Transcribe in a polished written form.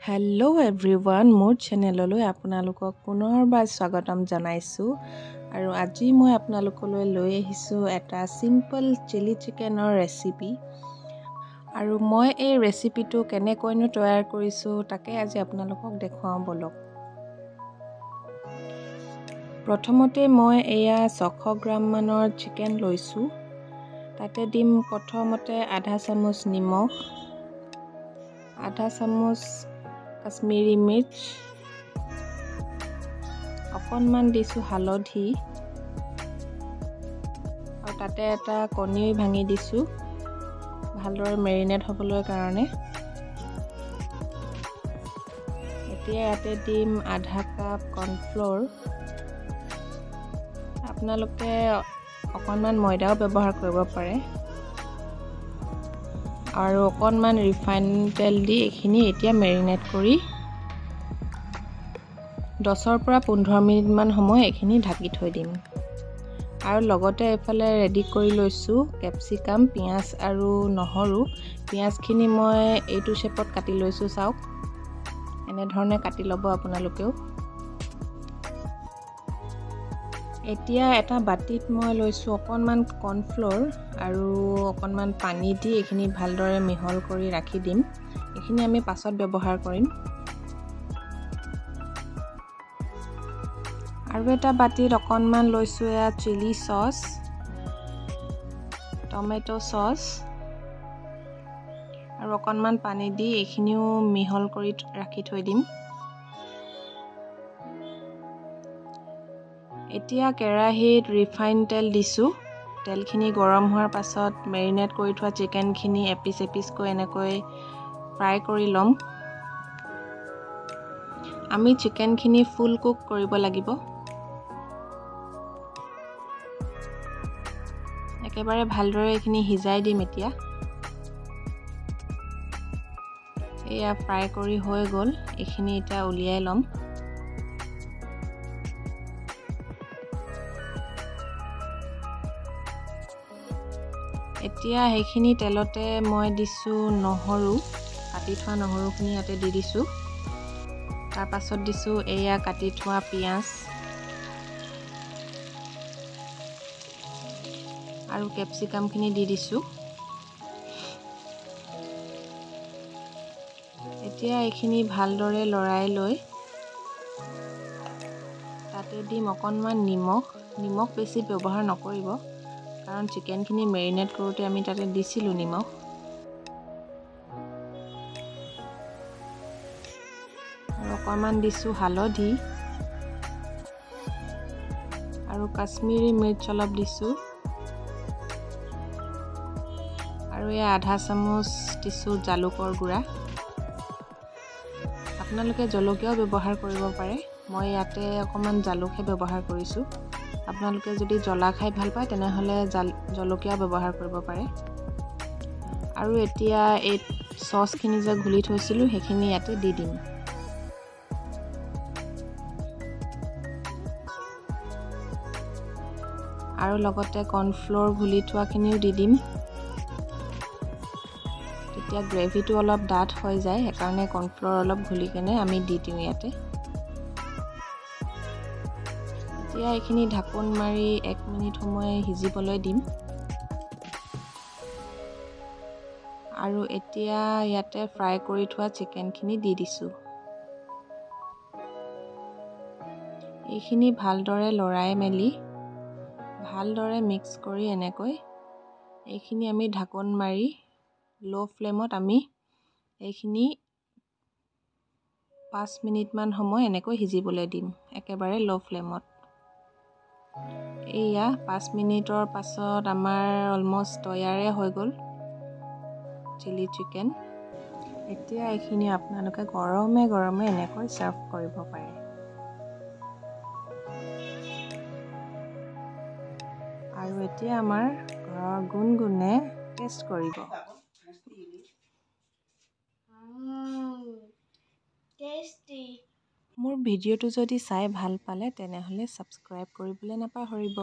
Hello' everyone, মোৰ চেনেললৈ আপোনালোকক পুনৰবাৰ স্বাগতম জনাইছোঁ। আৰু আজি মই আপোনালোকলৈ লৈ আহিছোঁ এটা চিম্পল চিলি চিকেনৰ ৰেচিপি। আৰু মই এই ৰেচিপিটো কেনেকৈনো তৈয়াৰ কৰিছোঁ তাকে আজি আপোনালোকক দেখুৱাওঁ ব'লক। প্ৰথমতে মই এয়া 600 গ্ৰাম মানৰ চিকেন লৈছোঁ। তাতে দিম প্ৰথমতে আধা চামুচ নিমখ, আধা চামুচ কাশ্মীৰী মিৰ্চ, অকণমান দিছোঁ হালধি, আৰু তাতে এটা কণী ভাঙি দিছোঁ ভালদৰে মেৰিনেট হ'বলৈ কাৰণে। এতিয়া ইয়াতে দিম আধা কাপ কৰ্ণফ্ল'ৰ। আপোনালোকে অকণমান ময়দাও ব্যৱহাৰ কৰিব পাৰে। আৰু অকণমান ৰিফাইন তেল দি এইখিনি এতিয়া মেৰিনেট কৰি 10 পৰা 15 মিনিটমান সময় এইখিনি ঢাকি থৈ দিম। আৰু লগতে এইফালে ৰেডি কৰি লৈছোঁ কেপচিকাম, পিঁয়াজ আৰু নহৰু। পিঁয়াজখিনি মই এইটো শ্বেপত কাটি লৈছোঁ, চাওক এনেধৰণে কাটি ল'ব আপোনালোকেও। এতিয়া এটা বাটিত মই লৈছোঁ অকণমান কৰ্ণফ্ল'ৰ আৰু অকণমান পানী দি এইখিনি ভালদৰে মিহল কৰি ৰাখি দিম। এইখিনি আমি পাছত ব্যৱহাৰ কৰিম। আৰু এটা বাটিত অকণমান লৈছোঁ এয়া চিলি চচ, টমেটো চচ আৰু অকণমান পানী দি এইখিনিও মিহল কৰি ৰাখি থৈ দিম। এতিয়া কেৰাহীত ৰিফাইন তেল দিছোঁ। তেলখিনি গৰম হোৱাৰ পাছত মেৰিনেট কৰি থোৱা চিকেনখিনি এপিচ এপিচকৈ এনেকৈ ফ্ৰাই কৰি ল'ম। আমি চিকেনখিনি ফুল কুক কৰিব লাগিব। একেবাৰে ভালদৰে এইখিনি সিজাই দিম। এতিয়া এয়া ফ্ৰাই কৰি হৈ গ'ল, এইখিনি এতিয়া উলিয়াই ল'ম। এতিয়া সেইখিনি তেলতে মই দিছোঁ নহৰু, কাটি থোৱা নহৰুখিনি ইয়াতে দি দিছোঁ। তাৰ পাছত দিছোঁ এয়া কাটি থোৱা পিঁয়াজ আৰু কেপচিকামখিনি দি দিছোঁ। এতিয়া এইখিনি ভালদৰে লৰাই লৈ তাতে দিম অকণমান নিমখ। নিমখ বেছি ব্যৱহাৰ নকৰিব, কাৰণ চিকেনখিনি মেৰিনেট কৰোঁতে আমি তাতে দিছিলোঁ নিমখ। আৰু অকণমান দিছোঁ হালধি আৰু কাশ্মীৰী মিৰ্চ অলপ দিছোঁ। আৰু এয়া আধা চামুচ দিছোঁ জালুকৰ গুড়া। আপোনালোকে জলকীয়াও ব্যৱহাৰ কৰিব পাৰে। মই ইয়াতে অকণমান জালুকহে ব্যৱহাৰ কৰিছোঁ। আপোনালোকে যদি জ্বলা খাই ভাল পায় তেনেহ'লে জলকীয়াও ব্যৱহাৰ কৰিব পাৰে। আৰু এতিয়া এই চচখিনি যে ঘুলি থৈছিলোঁ সেইখিনি ইয়াতে দি দিম। আৰু লগতে কৰ্ণফ্ল'ৰ ঘুলি থোৱাখিনিও দি দিম। তেতিয়া গ্ৰেভিটো অলপ ডাঠ হৈ যায়, সেইকাৰণে কৰ্ণফ্ল'ৰ অলপ ঘুলি কেনে আমি দি দিওঁ ইয়াতে। এতিয়া এইখিনি ঢাকোন মাৰি 1 মিনিট সময় সিজিবলৈ দিম। আৰু এতিয়া ইয়াতে ফ্ৰাই কৰি থোৱা চিকেনখিনি দি দিছোঁ। এইখিনি ভালদৰে লৰাই মেলি ভালদৰে মিক্স কৰি এনেকৈ এইখিনি আমি ঢাকোন মাৰি ল' ফ্লেমত আমি এইখিনি 5 মিনিটমান সময় এনেকৈ সিজিবলৈ দিম, একেবাৰে ল' ফ্লেমত। এয়া 5 মিনিটৰ পাছত আমাৰ অলমষ্ট তৈয়াৰে হৈ গ'ল চিলি চিকেন। এতিয়া এইখিনি আপোনালোকে গৰমে গৰমে এনেকৈ ছাৰ্ভ কৰিব পাৰে। আৰু এতিয়া আমাৰ ঘৰৰ গুণগুণে টেষ্ট কৰিব। মোৰ ভিডিঅ'টো যদি চাই ভাল পালে তেনেহ'লে ছাবস্ক্ৰাইব কৰিবলৈ নাপাহৰিব।